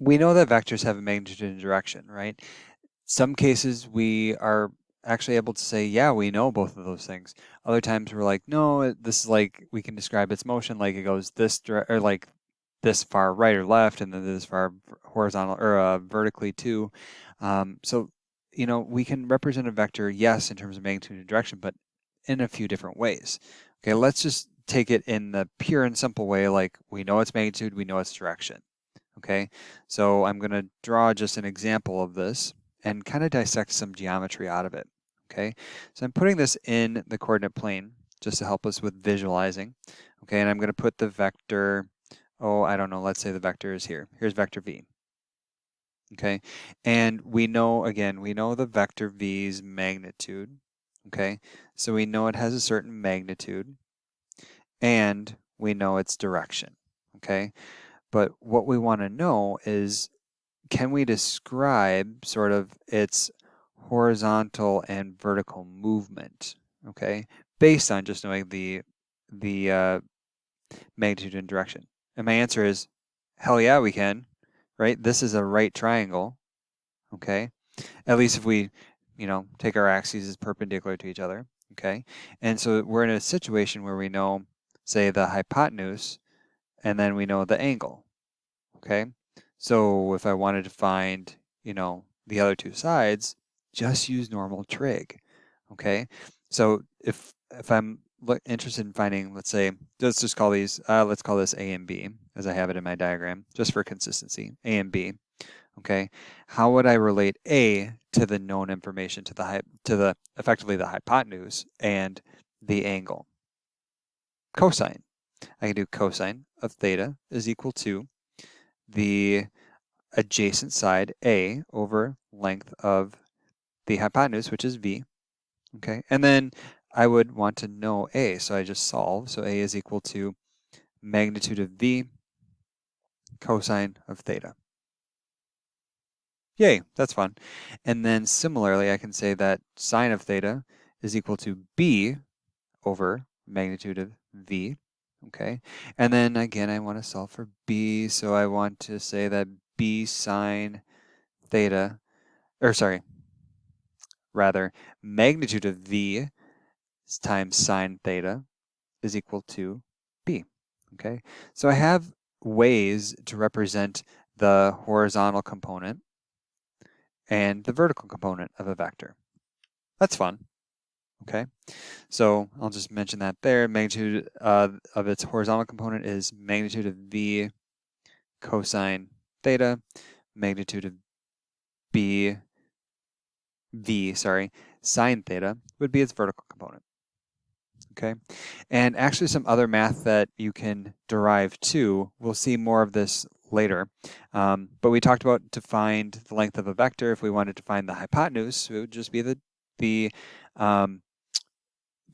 we know that vectors have a magnitude and direction, right? Some cases we are actually able to say, yeah, we know both of those things. Other times we're like, no, this is like, we can describe its motion like it goes this or like this far right or left, and then this far horizontal or vertically too. So, we can represent a vector, yes, in terms of magnitude and direction, but in a few different ways. Okay, let's just take it in the pure and simple way, like we know its magnitude, we know its direction. Okay, so I'm going to draw just an example of this and kind of dissect some geometry out of it. Okay, so I'm putting this in the coordinate plane just to help us with visualizing. Okay, and I'm going to put the vector, oh, I don't know, let's say the vector is here. Here's vector v. Okay, and we know, again, we know the vector v's magnitude. Okay, so we know it has a certain magnitude and we know its direction. Okay, but what we want to know is, can we describe sort of its horizontal and vertical movement, okay, based on just knowing the magnitude and direction? And my answer is, hell yeah, we can, right? This is a right triangle, okay? At least if we, take our axes as perpendicular to each other, okay? And so we're in a situation where we know, say, the hypotenuse, and then we know the angle, okay? So if I wanted to find, the other two sides, just use normal trig, okay? So if I'm interested in finding, let's say, let's just call these, let's call this A and B, as I have it in my diagram, just for consistency, A and B, okay? How would I relate A to the known information, to the effectively the hypotenuse and the angle? Cosine. I can do cosine of theta is equal to the adjacent side A over length of the hypotenuse, which is V, okay? And then I would want to know A, so I just solve. So A is equal to magnitude of V cosine of theta. Yay, that's fun. And then similarly, I can say that sine of theta is equal to B over magnitude of V, okay? And then again, I want to solve for B, so I want to say that B sine theta, or sorry, rather, magnitude of V times sine theta is equal to B, okay? So I have ways to represent the horizontal component and the vertical component of a vector. That's fun, okay? So I'll just mention that there. Magnitude of its horizontal component is magnitude of V cosine theta. Magnitude of V, sine theta would be its vertical component. Okay, and actually some other math that you can derive too. We'll see more of this later, but we talked about to find the length of a vector. If we wanted to find the hypotenuse, it would just be the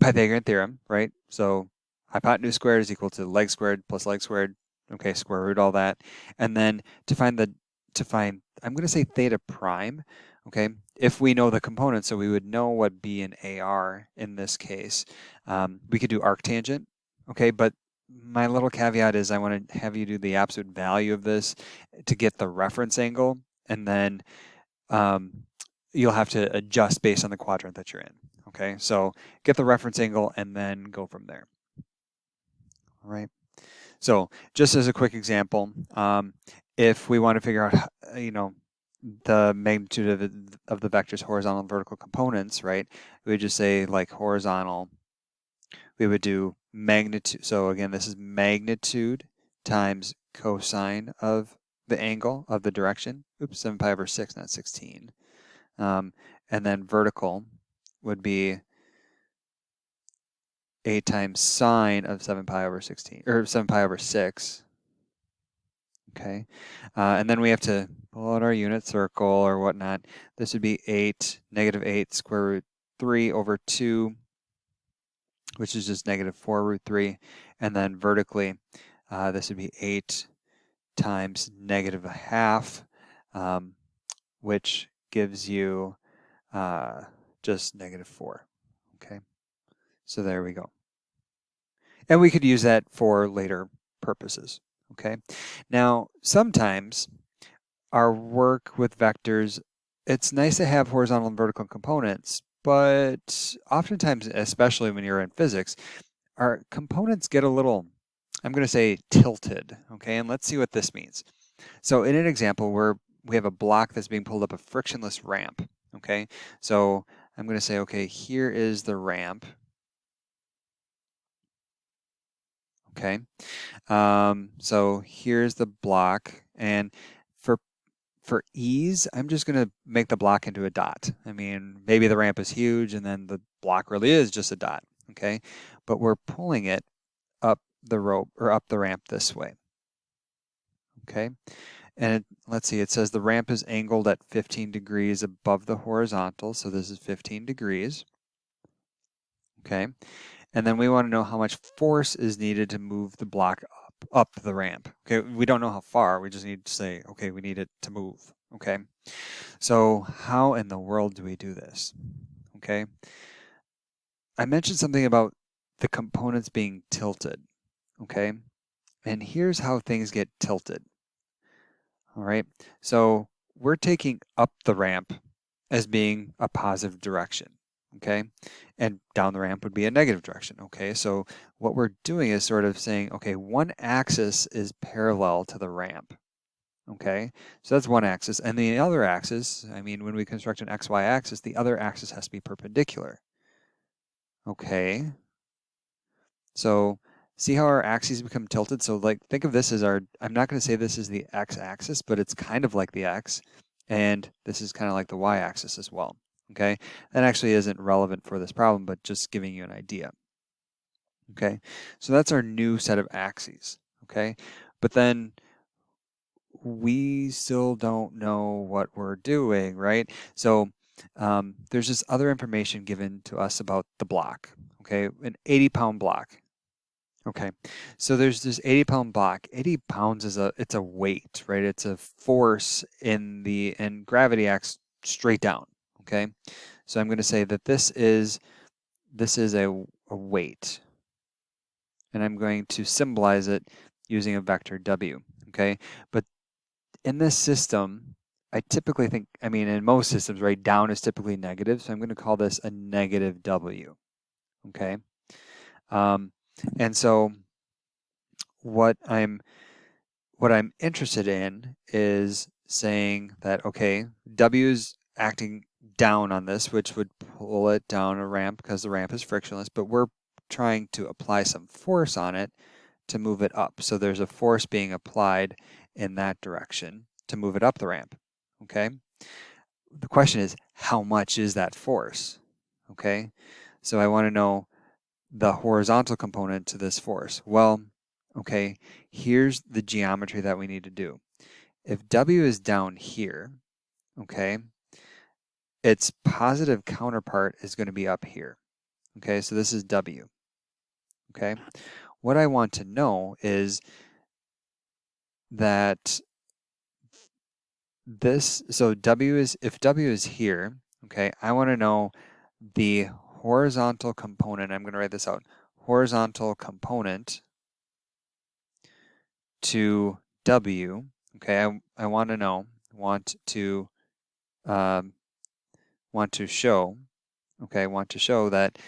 Pythagorean theorem, right? So hypotenuse squared is equal to leg squared plus leg squared. Okay, square root all that, and then to find I'm going to say theta prime. Okay, if we know the components, so we would know what B and A are in this case. We could do arctangent. Okay, but my little caveat is I want to have you do the absolute value of this to get the reference angle, and then you'll have to adjust based on the quadrant that you're in. Okay, so get the reference angle and then go from there. All right. So just as a quick example, if we want to figure out, the magnitude of the vector's horizontal and vertical components, right? We would just say like horizontal, we would do magnitude. So again, this is magnitude times cosine of the angle of the direction. Oops, 7 pi over 6, not 16. And then vertical would be a times sine of 7 pi over 16, or 7 pi over 6. Okay, and then we have to pull out our unit circle or whatnot. This would be negative 8 square root 3 over 2, which is just negative 4 root 3. And then vertically, this would be 8 times negative a half, which gives you just negative 4. Okay, so there we go. And we could use that for later purposes. Okay, now sometimes our work with vectors, it's nice to have horizontal and vertical components, but oftentimes, especially when you're in physics, our components get a little, I'm going to say, tilted, okay? And let's see what this means. So in an example where we have a block that's being pulled up a frictionless ramp, okay? So I'm going to say, okay, here is the ramp, okay? So here's the block, and for ease, I'm just going to make the block into a dot. I mean, maybe the ramp is huge and then the block really is just a dot, okay? But we're pulling it up the rope or up the ramp this way, okay? And let's see, it says the ramp is angled at 15 degrees above the horizontal, so this is 15 degrees, okay? And then we want to know how much force is needed to move the block up the ramp. Okay, we don't know how far, we just need to say, okay, we need it to move, okay? So how in the world do we do this? Okay, I mentioned something about the components being tilted, okay? And here's how things get tilted, all right? So we're taking up the ramp as being a positive direction, okay? And down the ramp would be a negative direction, okay? So what we're doing is sort of saying, okay, one axis is parallel to the ramp, okay? So that's one axis. And the other axis, I mean, when we construct an XY axis, the other axis has to be perpendicular, okay? So see how our axes become tilted? So like, think of this as our, I'm not going to say this is the x-axis, but it's kind of like the x, and this is kind of like the y-axis as well, okay? That actually isn't relevant for this problem, but just giving you an idea, okay? So that's our new set of axes, okay? But then we still don't know what we're doing, right? So there's this other information given to us about the block, okay? An 80-pound block. Okay, so there's this 80-pound block. 80 pounds is it's a weight, right? It's a force and gravity acts straight down. Okay, so I'm going to say that this is a weight, and I'm going to symbolize it using a vector W. Okay, but in this system, I typically think, I mean, in most systems, right, down is typically negative, so I'm going to call this a negative W. Okay, and so what I'm interested in is saying that, okay, W is acting down on this, which would pull it down a ramp because the ramp is frictionless, but we're trying to apply some force on it to move it up. So there's a force being applied in that direction to move it up the ramp, okay? The question is, how much is that force, okay? So I want to know the horizontal component to this force. Well, okay, here's the geometry that we need to do. If W is down here, okay, its positive counterpart is going to be up here. Okay, so this is W. Okay, what I want to know is that this, so W is, if W is here, okay, I want to know the horizontal component. I'm going to write this out. Horizontal component to W, okay, I want to know, want to show, okay, want to show that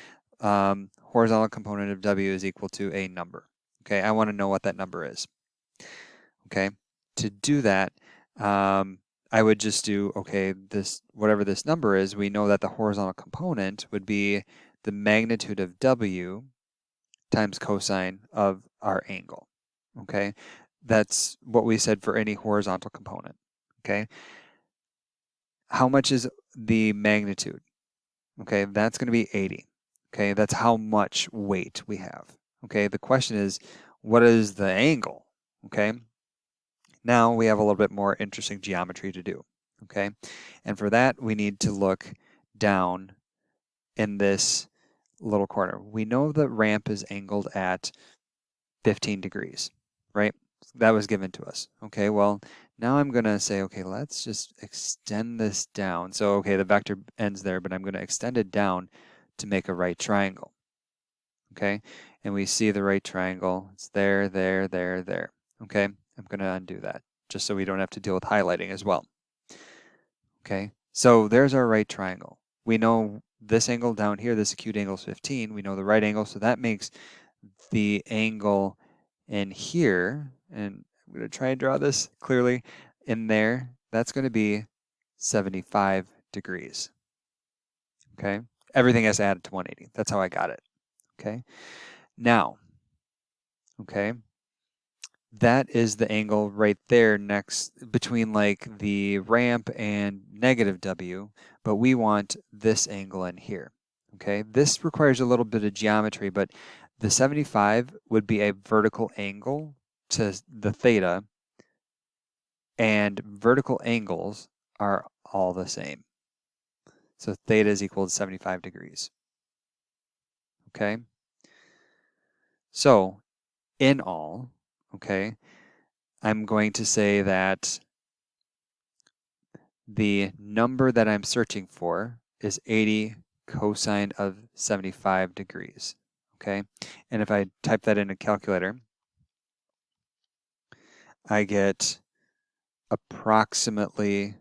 horizontal component of W is equal to a number. Okay, I want to know what that number is. Okay, to do that, I would just do, okay, this, whatever this number is, we know that the horizontal component would be the magnitude of W times cosine of our angle. Okay, that's what we said for any horizontal component. Okay, how much is the magnitude? Okay, that's going to be 80. Okay, that's how much weight we have. Okay, the question is, what is the angle? Okay, now we have a little bit more interesting geometry to do. Okay, and for that, we need to look down in this little corner. We know the ramp is angled at 15 degrees, right? That was given to us. Okay, well, now I'm going to say, okay, let's just extend this down. So, okay, the vector ends there, but I'm going to extend it down to make a right triangle. Okay, and we see the right triangle. It's there, there, there, there. Okay, I'm going to undo that. just so we don't have to deal with highlighting as well. Okay, so there's our right triangle. We know this angle down here, this acute angle is 15. We know the right angle, so that makes the angle in here, and I'm going to try and draw this clearly, in there, that's going to be 75 degrees. Okay, everything has added to 180. That's how I got it. Okay, now, okay, that is the angle right there next between like the ramp and negative W, but we want this angle in here. Okay, this requires a little bit of geometry, but the 75 would be a vertical angle to the theta, and vertical angles are all the same. So theta is equal to 75 degrees. Okay, so in all, okay, I'm going to say that the number that I'm searching for is 80 cosine of 75 degrees. Okay, and if I type that in a calculator, I get approximately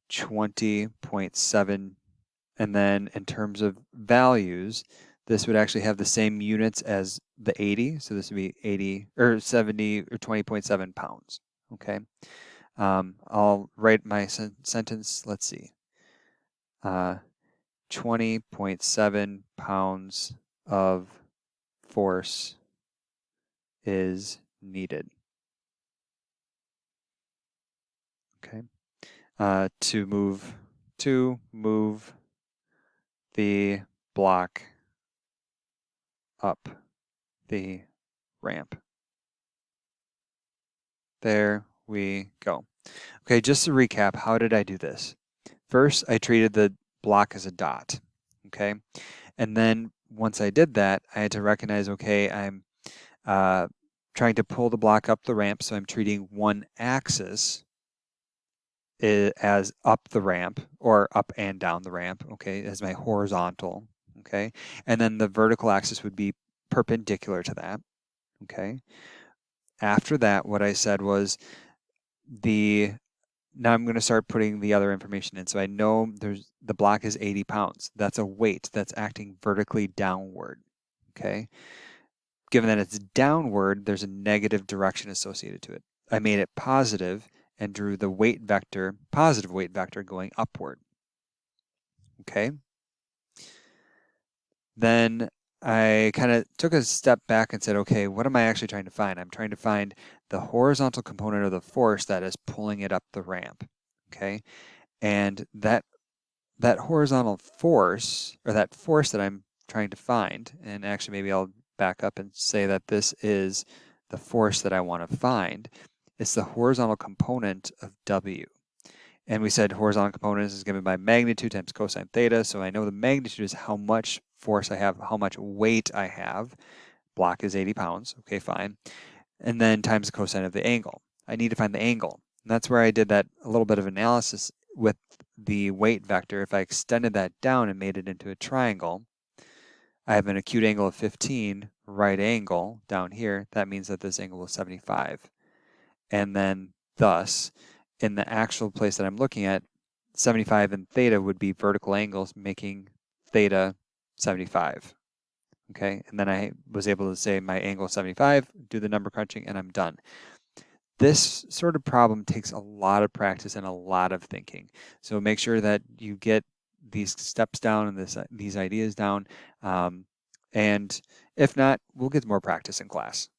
20.7. And then in terms of values, this would actually have the same units as the 80. So this would be 80 or 70 or 20.7 pounds. Okay. I'll write my sentence. Let's see. 20.7 pounds of force is needed. Okay. To move the block up the ramp. There we go. Okay, just to recap, how did I do this? First, I treated the block as a dot, okay? And then once I did that, I had to recognize, okay, I'm trying to pull the block up the ramp, so I'm treating one axis as up the ramp, or up and down the ramp, okay, as my horizontal, okay? And then the vertical axis would be perpendicular to that, okay? After that, what I said was now I'm going to start putting the other information in. So I know the block is 80 pounds. That's a weight that's acting vertically downward, okay? Given that it's downward, there's a negative direction associated to it. I made it positive and drew the weight vector, positive weight vector going upward, okay? Then I kind of took a step back and said, okay, what am I actually trying to find? I'm trying to find the horizontal component of the force that is pulling it up the ramp, okay? And that horizontal force, or that force that I'm trying to find, and actually maybe I'll back up and say that this is the force that I want to find. It's the horizontal component of W. And we said horizontal component is given by magnitude times cosine theta. So I know the magnitude is how much force I have, how much weight I have. Block is 80 pounds. Okay, fine. And then times the cosine of the angle. I need to find the angle. And that's where I did that a little bit of analysis with the weight vector. If I extended that down and made it into a triangle, I have an acute angle of 15, right angle down here. That means that this angle is 75. And then thus, in the actual place that I'm looking at, 75 and theta would be vertical angles, making theta 75. Okay, and then I was able to say my angle is 75, do the number crunching, and I'm done. This sort of problem takes a lot of practice and a lot of thinking. So make sure that you get these steps down and these ideas down. And if not, we'll get more practice in class.